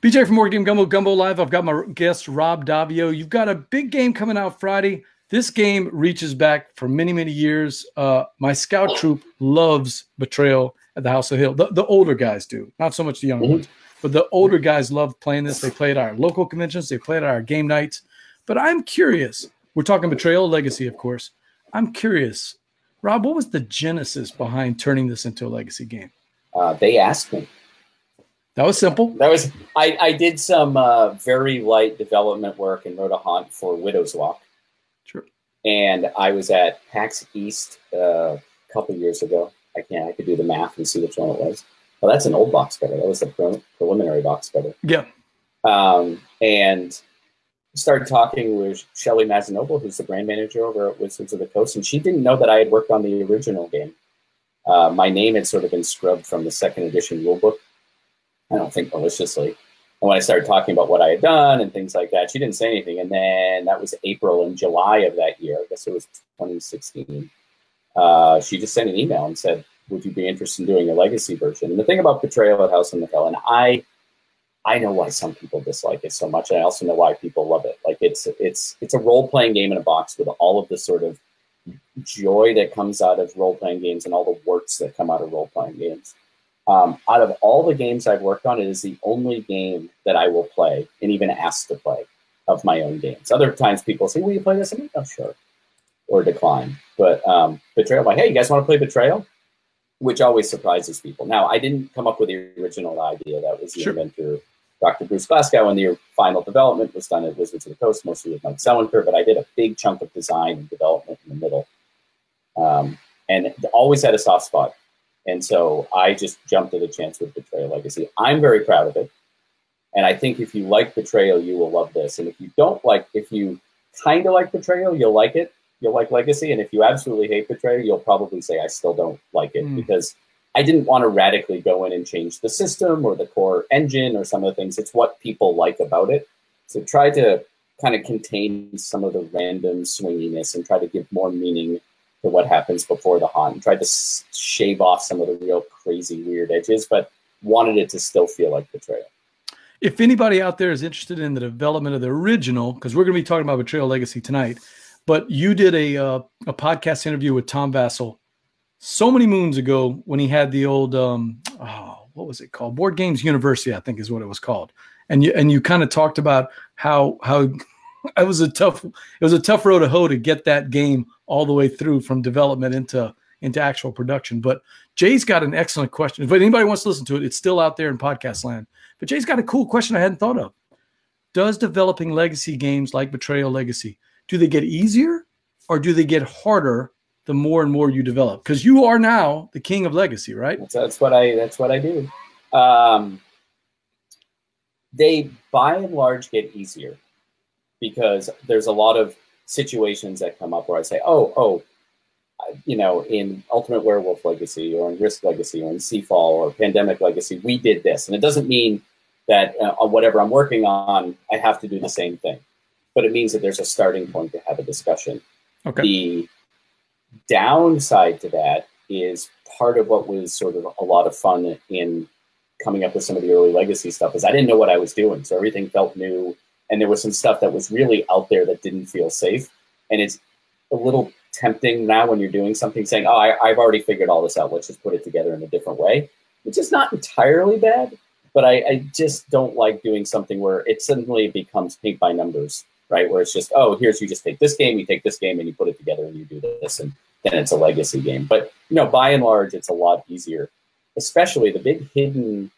BJ from Board Game Gumbo, Gumbo Live. I've got my guest, Rob Daviau. You've got a big game coming out Friday. This game reaches back for many, many years. My scout troop loves Betrayal at the House of Hill. The older guys do, not so much the younger ones. But the older guys love playing this. They play at our local conventions. They play at our game nights. But I'm curious. We're talking Betrayal Legacy, of course. I'm curious. Rob, what was the genesis behind turning this into a legacy game? They asked me. That was simple. I did some very light development work and wrote a haunt for Widow's Walk. Sure. And I was at PAX East a couple years ago. I could do the math and see which one it was. Well, that's an old box cover. That was the preliminary box cover. Yeah. And started talking with Shelley Mazanoble, who's the brand manager over at Wizards of the Coast, and she didn't know that I had worked on the original game. My name had sort of been scrubbed from the second edition rulebook. I don't think maliciously. And when I started talking about what I had done and things like that, she didn't say anything. And then that was April and July of that year. I guess it was 2016. She just sent an email and said, would you be interested in doing a legacy version? And the thing about Betrayal at House on the Hill, and I know why some people dislike it so much. And I also know why people love it. Like it's a role-playing game in a box with all of the sort of joy that comes out of role-playing games and all the warts that come out of role-playing games. Out of all the games I've worked on, it is the only game that I will play and even ask to play of my own games. Other times people say, will you play this? I'm like, oh, sure. Or decline. But Betrayal, I'm like, hey, you guys want to play Betrayal? Which always surprises people. Now, I didn't come up with the original idea. That was the inventor, Dr. Bruce Glasgow, and the final development was done at Wizards of the Coast, mostly with Mike Selinker, but I did a big chunk of design and development in the middle. And always had a soft spot. And so I just jumped at a chance with Betrayal Legacy. I'm very proud of it. And I think if you like Betrayal, you will love this. And if you kind of like Betrayal, you'll like it. You'll like Legacy. And if you absolutely hate Betrayal, you'll probably say, I still don't like it. Because I didn't want to radically go in and change the system or the core engine or some of the things. It's what people like about it. So try to kind of contain some of the random swinginess and try to give more meaning to what happens before the haunt, and tried to shave off some of the real crazy, weird edges, but wanted it to still feel like Betrayal. If anybody out there is interested in the development of the original, because we're going to be talking about Betrayal Legacy tonight, but you did a podcast interview with Tom Vassell so many moons ago when he had the old, what was it called? Board Games University, I think is what it was called. And you kind of talked about how it was a tough road to hoe to get that game all the way through from development into actual production. But Jay's got an excellent question. If anybody wants to listen to it, it's still out there in podcast land. But Jay's got a cool question I hadn't thought of. Does developing legacy games like Betrayal Legacy, do they get easier or do they get harder the more and more you develop? Because you are now the king of legacy, right? That's what I do. They by and large get easier, because there's a lot of situations that come up where I say, in Ultimate Werewolf Legacy or in Risk Legacy or in Seafall or Pandemic Legacy, we did this. And it doesn't mean that whatever I'm working on, I have to do the same thing. But it means that there's a starting point to have a discussion. Okay. The downside to that is part of what was sort of a lot of fun in coming up with some of the early legacy stuff is I didn't know what I was doing. So everything felt new. And there was some stuff that was really out there that didn't feel safe. And it's a little tempting now when you're doing something saying, I've already figured all this out. Let's just put it together in a different way, which is not entirely bad. But I just don't like doing something where it suddenly becomes paint by numbers, right? Where it's just, you just take this game, you take this game, and you put it together and you do this. And then it's a legacy game. But, by and large, it's a lot easier. Especially the big hidden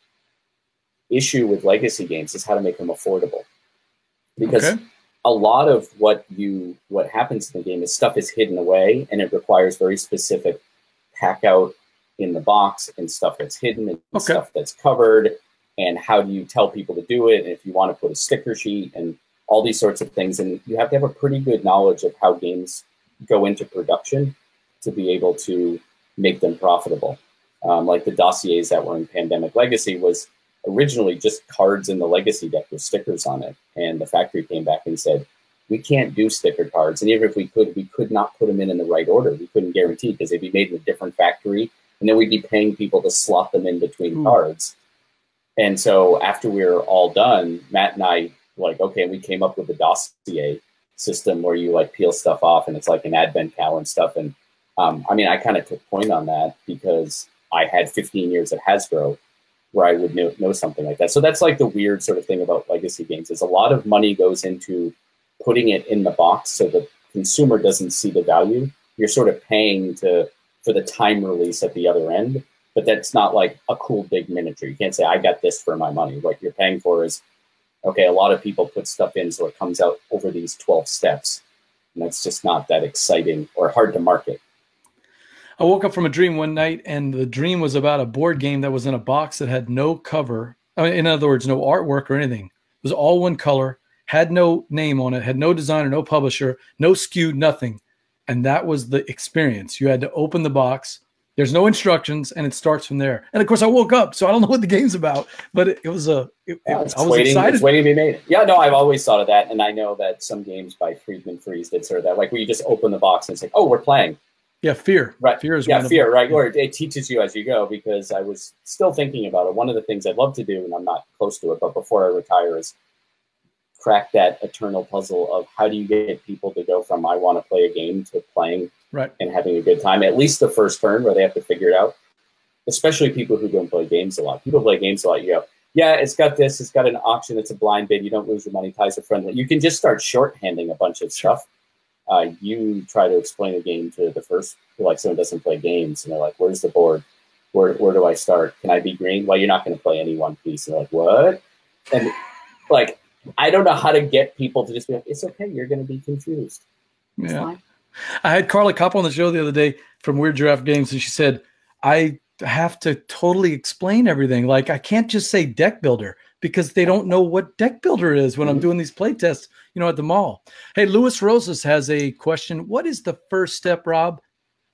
issue with legacy games is how to make them affordable. Because a lot of what happens in the game is stuff is hidden away, and it requires very specific pack out in the box and stuff that's hidden and stuff that's covered. And how do you tell people to do it? And if you want to put a sticker sheet and all these sorts of things, and you have to have a pretty good knowledge of how games go into production to be able to make them profitable. Like the dossiers that were in Pandemic Legacy was originally just cards in the legacy deck with stickers on it. And the factory came back and said, we can't do sticker cards. And even if we could not put them in the right order. We couldn't guarantee because they'd be made in a different factory. And then we'd be paying people to slot them in between cards. And so after we were all done, Matt and I like, okay, we came up with the dossier system where you like peel stuff off and it's like an advent cal and stuff. And I mean, I kind of took point on that because I had 15 years at Hasbro where I would know something like that. So that's like the weird sort of thing about legacy games is a lot of money goes into putting it in the box so the consumer doesn't see the value. You're sort of paying for the time release at the other end, but that's not like a cool big miniature. You can't say, I got this for my money. What you're paying for is, okay, a lot of people put stuff in so it comes out over these 12 steps. And that's just not that exciting or hard to market. I woke up from a dream one night, and the dream was about a board game that was in a box that had no cover. I mean, in other words, no artwork or anything. It was all one color, had no name on it, had no designer, no publisher, no SKU, nothing. And that was the experience. You had to open the box. There's no instructions, and it starts from there. And of course, I woke up, so I don't know what the game's about. But I was excited. It's waiting to be made. Yeah, no, I've always thought of that, and I know that some games by Friedman Freeze did sort of that, like where you just open the box and it's like, oh, we're playing. Yeah, fear. Right. Fear is fear, right? Or it teaches you as you go, because I was still thinking about it. One of the things I'd love to do, and I'm not close to it, but before I retire, is crack that eternal puzzle of how do you get people to go from I want to play a game to playing and having a good time, at least the first turn where they have to figure it out, especially people who don't play games a lot. People play games a lot. You go, yeah, it's got this, it's got an auction, it's a blind bid, you don't lose your money, ties are friendly. You can just start shorthanding a bunch of stuff. You try to explain a game to the first, like someone doesn't play games, and they're like, where's the board? Where do I start? Can I be green? Well, you're not going to play any one piece. And they're like, what? And like, I don't know how to get people to just be like, it's okay, you're going to be confused. It's fine. I had Carla Kopp on the show the other day from Weird Giraffe Games, and she said, I have to totally explain everything. Like, I can't just say deck builder because they don't know what deck builder is when I'm doing these play tests, you know, at the mall. Hey, Luis Rosas has a question. What is the first step, Rob,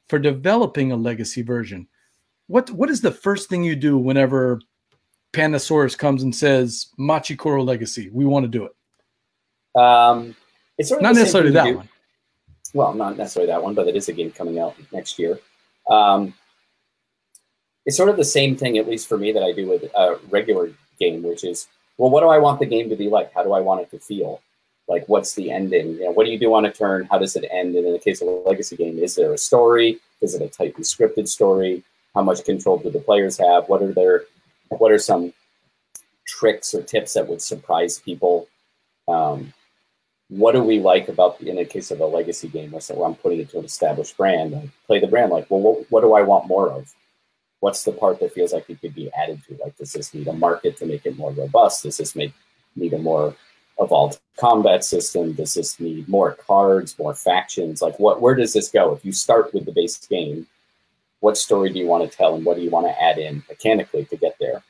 for developing a legacy version? What is the first thing you do whenever Pandasaurus comes and says, Machikoro Legacy, we want to do it? It's sort of not necessarily that one. Well, not necessarily that one, but it is a game coming out next year. It's sort of the same thing, at least for me, that I do with a regular game, which is, well, what do I want the game to be like? How do I want it to feel? Like, what's the ending? You know, what do you do on a turn? How does it end? And in the case of a legacy game, is there a story? Is it a tightly scripted story? How much control do the players have? What are some tricks or tips that would surprise people? What do we like about, in the case of a legacy game, where I'm putting it to an established brand, I play the brand like, well, what do I want more of? What's the part that feels like it could be added to? Like, does this need a market to make it more robust? Does this need a more evolved combat system? Does this need more cards, more factions? Like, where does this go? If you start with the base game, what story do you want to tell, and what do you want to add in mechanically to get there?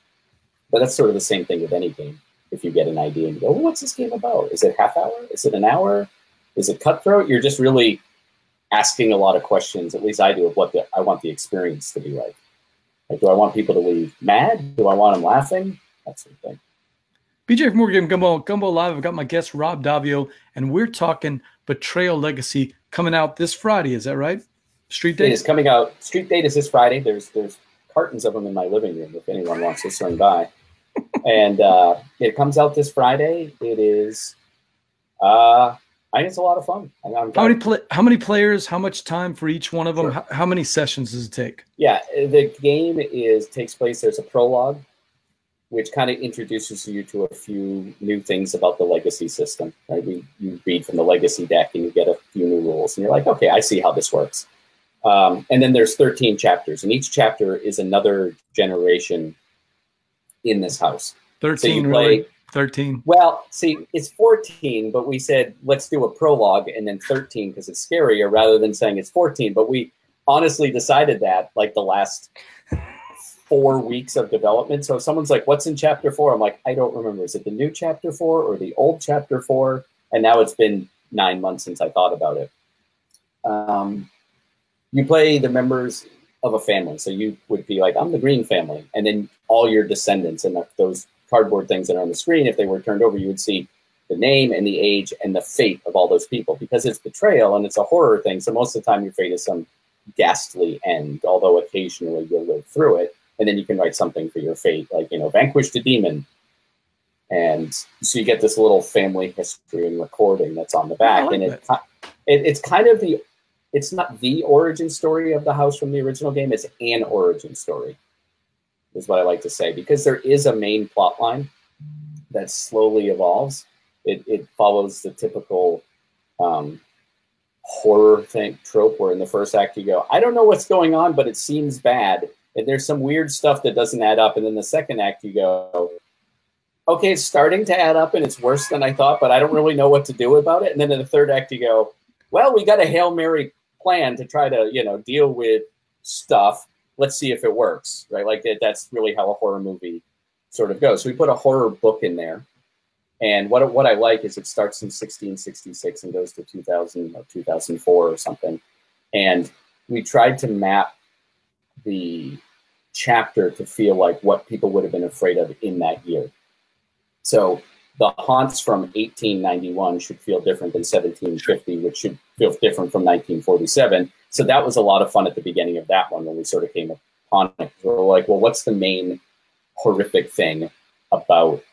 But that's sort of the same thing with any game. If you get an idea and you go, well, what's this game about? Is it half hour? Is it an hour? Is it cutthroat? You're just really asking a lot of questions, at least I do, of what I want the experience to be like. Like, do I want people to leave mad? Do I want them laughing? That sort of thing. BJ from Board Game Gumbo Live. I've got my guest, Rob Daviau, and we're talking Betrayal Legacy coming out this Friday. Is that right? Street date? It is coming out. Street date is this Friday. There's cartons of them in my living room if anyone wants to swing by. And it comes out this Friday. It is, I think it's a lot of fun. How many players? How much time for each one of them? Sure. How many sessions does it take? Yeah, the game takes place. There's a prologue, which kind of introduces you to a few new things about the legacy system. Right? You read from the legacy deck and you get a few new rules, and you're like, okay, I see how this works. And then there's 13 chapters, and each chapter is another generation in this house. 13, so you play, really? 13. Well, see, it's 14, but we said, let's do a prologue and then 13 because it's scarier rather than saying it's 14. But we honestly decided that like the last 4 weeks of development. So if someone's like, what's in chapter 4? I'm like, I don't remember. Is it the new chapter 4 or the old chapter 4? And now it's been 9 months since I thought about it. You play the members of a family. So you would be like, I'm the Green family. And then all your descendants and those cardboard things that are on the screen, if they were turned over, you would see the name and the age and the fate of all those people, because it's betrayal and it's a horror thing. So most of the time your fate is some ghastly end, although occasionally you'll live through it. and then you can write something for your fate, like, vanquish the demon. And so you get this little family history and recording that's on the back. Like and it's kind of it's not the origin story of the house from the original game. It's an origin story, is what I like to say, because there is a main plot line that slowly evolves. It follows the typical horror trope where in the first act you go, I don't know what's going on, but it seems bad. And there's some weird stuff that doesn't add up. And then the second act you go, okay, it's starting to add up and it's worse than I thought, but I don't really know what to do about it. And then in the third act you go, well, we got a Hail Mary plan to try to, deal with stuff. Let's see if it works, right? Like that's really how a horror movie sort of goes. So we put a horror book in there. And what I like is it starts in 1666 and goes to 2000 or 2004 or something. And we tried to map the chapter to feel like what people would have been afraid of in that year. So the haunts from 1891 should feel different than 1750, which should feel different from 1947. So that was a lot of fun at the beginning of that one when we sort of came upon it. We were like, well, what's the main horrific thing about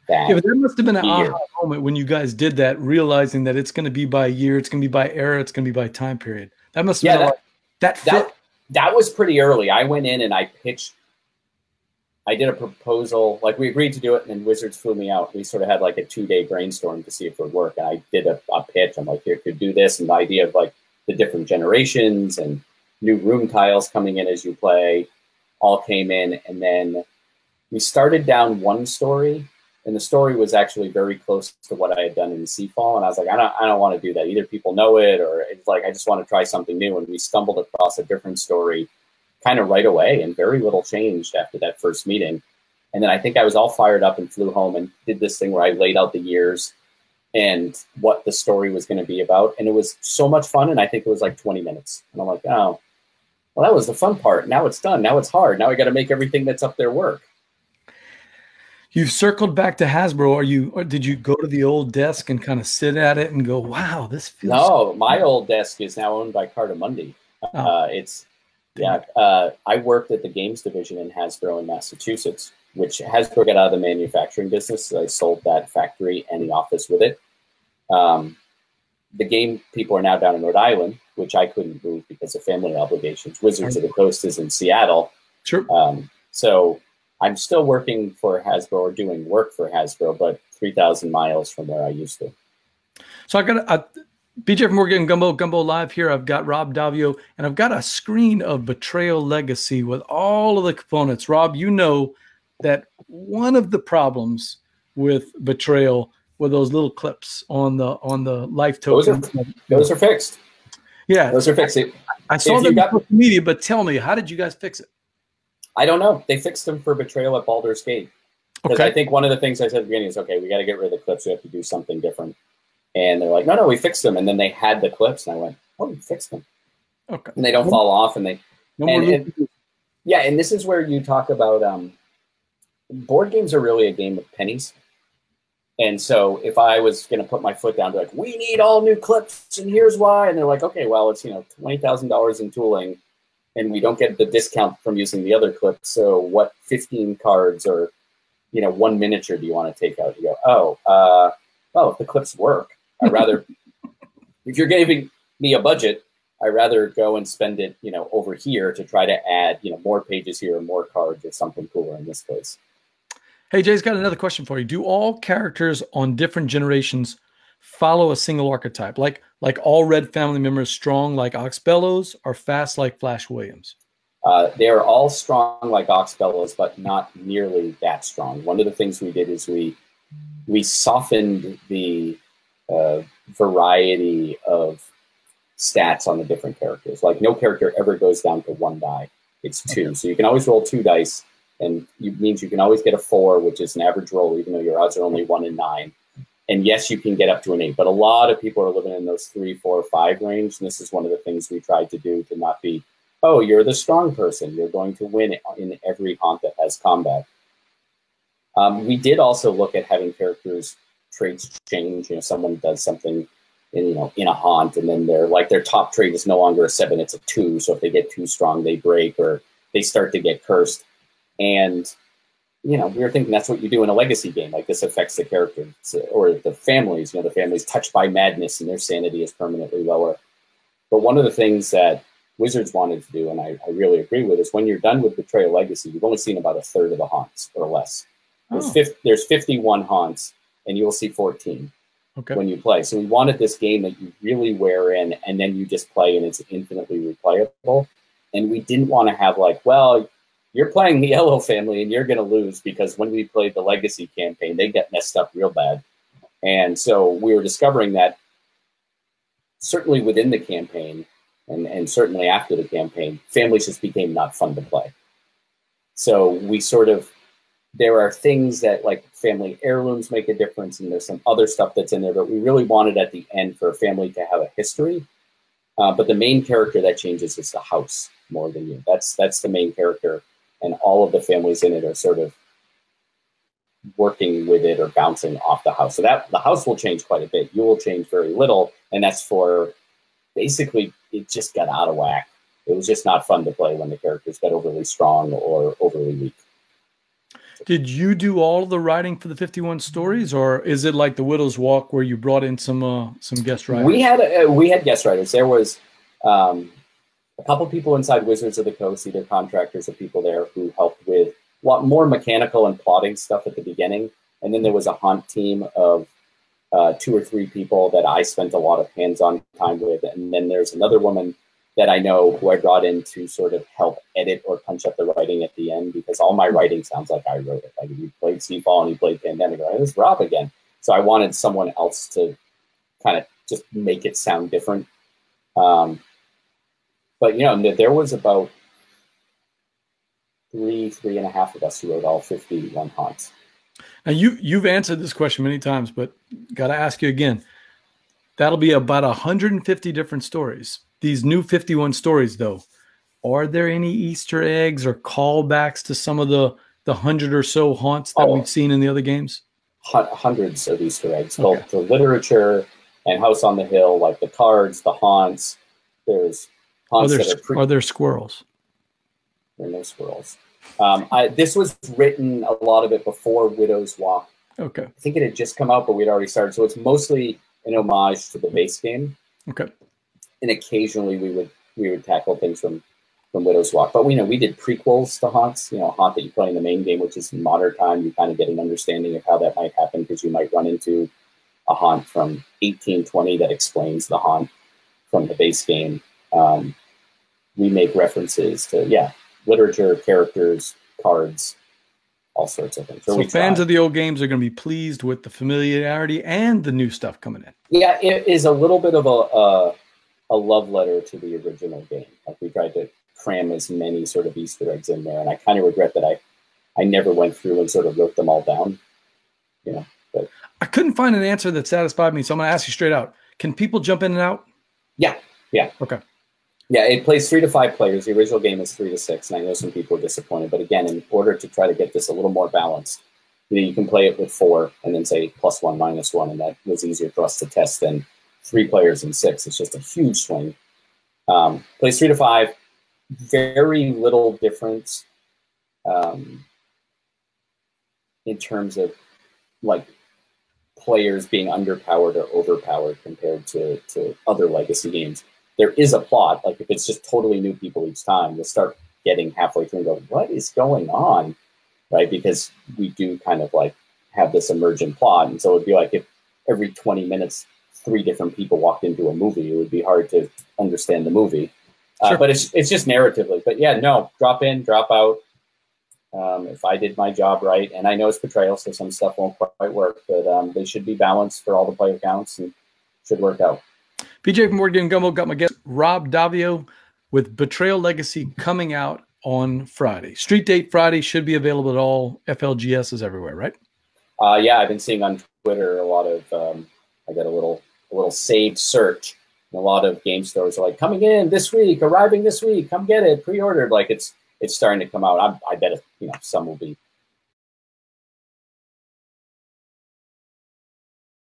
that? Yeah, but that must have been an aha moment when you guys did that, realizing that it's going to be by year, it's going to be by era, it's going to be by time period. That must have been that was pretty early. I went in and I did a proposal, like we agreed to do it, and then Wizards flew me out. We sort of had like a 2-day brainstorm to see if it would work. And I did a pitch. I'm like, here, could do this. And the idea of like the different generations and new room tiles coming in as you play all came in. And then we started down one story, and the story was actually very close to what I had done in Seafall. And I was like, I don't want to do that. Either people know it, or it's like, I just want to try something new. And we stumbled across a different story kind of right away, and very little changed after that first meeting. And then I think I was all fired up and flew home and did this thing where I laid out the years and what the story was going to be about. And it was so much fun. And I think it was like 20 minutes. And I'm like, oh, well, that was the fun part. Now it's done. Now it's hard. Now I got to make everything that's up there work. You've circled back to Hasbro. Or did you go to the old desk and kind of sit at it and go, wow, this feels... No, my old desk is now owned by Cardamundi. I worked at the games division in Hasbro in Massachusetts, which Hasbro got out of the manufacturing business. So I sold that factory and the office with it. The game people are now down in Rhode Island, which I couldn't move because of family obligations. Wizards of the Coast is in Seattle. Sure. So I'm still working for Hasbro, or doing work for Hasbro, but 3,000 miles from where I used to. So I got BJ from Board Game Gumbo Live here. I've got Rob Daviau, and I've got a screen of Betrayal Legacy with all of the components. Rob, you know that one of the problems with Betrayal were those little clips on the life token. Those are fixed. Yeah, those are fixed. I saw them on social media, but tell me, how did you guys fix it? I don't know. They fixed them for Betrayal at Baldur's Gate. Because I think one of the things I said at the beginning is, okay, we got to get rid of the clips. We have to do something different. And they're like, no, we fixed them. And then they had the clips, and I went, oh, we fixed them. Okay. And they don't fall off, and they. And this is where you talk about board games are really a game of pennies. And so if I was going to put my foot down, be like, we need all new clips, and here's why. And they're like, okay, well, it's $20,000 in tooling, and we don't get the discount from using the other clips. So what 15 cards or one miniature do you want to take out? You go, well, if the clips work, I'd rather, if you're giving me a budget, I'd rather go and spend it, over here to try to add, more pages here or more cards or something cooler in this case. Hey, Jay's got another question for you. Do all characters on different generations follow a single archetype? Like all Red family members strong like Ox Bellows or fast like Flash Williams? They are all strong like Ox Bellows, but not nearly that strong. One of the things we did is we softened the variety of stats on the different characters. Like no character ever goes down to 1 die. It's 2. Okay. So you can always roll 2 dice, and it means you can always get a 4, which is an average roll, even though your odds are only 1 in 9. And yes, you can get up to an 8, but a lot of people are living in those 3, 4, 5 range. And this is one of the things we tried to do to not be, oh, you're the strong person. You're going to win in every haunt that has combat. We did also look at having characters traits change. Someone does something in a haunt, and then their top trait is no longer a 7, it's a 2. So if they get too strong, they break or they start to get cursed. And we were thinking that's what you do in a legacy game. Like, this affects the characters or the families. The family's touched by madness and their sanity is permanently lower. But one of the things that Wizards wanted to do, and I really agree with, is when you're done with Betrayal Legacy, you've only seen about a third of the haunts or less. There's 51 haunts, and you will see 14 when you play. So we wanted this game that you really wear in, and then you just play, and it's infinitely replayable. And we didn't want to have like, well, you're playing the Yellow family, and you're going to lose, because when we played the Legacy campaign, they get messed up real bad. And so we were discovering that certainly within the campaign, and certainly after the campaign, families just became not fun to play. So we there are things that, like, family heirlooms make a difference, and there's some other stuff that's in there, but we really wanted at the end for a family to have a history. But the main character that changes is the house more than you. That's the main character, and all of the families in it are sort of working with it or bouncing off the house. So that the house will change quite a bit. You will change very little, and that's for basically it just got out of whack. It was just not fun to play when the characters got overly strong or overly weak. Did you do all the writing for the 51 stories, or is it like the Widow's Walk where you brought in some guest writers? We had guest writers. There was a couple people inside Wizards of the Coast, either contractors or people there, who helped with a lot more mechanical and plotting stuff at the beginning. And then there was a haunt team of 2 or 3 people that I spent a lot of hands-on time with. And then there's another woman that I know who I brought in to sort of help edit or punch up the writing at the end, because all my writing sounds like I wrote it. Like, you played Seafall and you played Pandemic, right? It was Rob again. So I wanted someone else to kind of just make it sound different. But, there was about 3.5 of us who wrote all 51 haunts. Now, you've answered this question many times, but got to ask you again. That'll be about 150 different stories. These new 51 stories, though, are there any Easter eggs or callbacks to some of the 100 or so haunts that we've seen in the other games? Hundreds of Easter eggs, both the literature and House on the Hill, like the cards, the haunts. There's haunts are there squirrels? There are no squirrels. This was written, a lot of it, before Widow's Walk. Okay. I think it had just come out, but we'd already started. So it's mostly an homage to the base game. Okay. And occasionally we would tackle things from Widow's Walk. But we did prequels to haunts. A haunt that you play in the main game, which is in modern time. You kind of get an understanding of how that might happen, because you might run into a haunt from 1820 that explains the haunt from the base game. We make references to literature, characters, cards, all sorts of things. So fans of the old games are going to be pleased with the familiarity and the new stuff coming in. Yeah, it is a little bit of a love letter to the original game. Like, we tried to cram as many sort of Easter eggs in there, and I kind of regret that I never went through and sort of wrote them all down. But I couldn't find an answer that satisfied me, so I'm going to ask you straight out. Can people jump in and out? Yeah. Okay. Yeah, it plays 3 to 5 players. The original game is 3 to 6, and I know some people are disappointed. But again, in order to try to get this a little more balanced, you can play it with 4 and then say +1, -1, and that was easier for us to test than 3 players and 6. It's just a huge swing. Plays 3 to 5, very little difference in terms of like players being underpowered or overpowered compared to other legacy games. There is a plot. Like, if it's just totally new people each time, you'll start getting halfway through and go, what is going on? Right? Because we do kind of like have this emergent plot. And so it'd be like if every 20 minutes, 3 different people walked into a movie, it would be hard to understand the movie. Sure. But it's just narratively. But yeah, no, drop in, drop out. If I did my job right, and I know it's Betrayal, so some stuff won't quite work, but they should be balanced for all the player counts and should work out. PJ from Board Game Gumbo got my guest Rob Daviau with Betrayal Legacy coming out on Friday. Street date Friday, should be available at all FLGSs everywhere, right? Yeah, I've been seeing on Twitter a lot of. I got a little saved search. And a lot of game stores are like, coming in this week, arriving this week, come get it, pre-ordered. Like, it's starting to come out. I bet some will be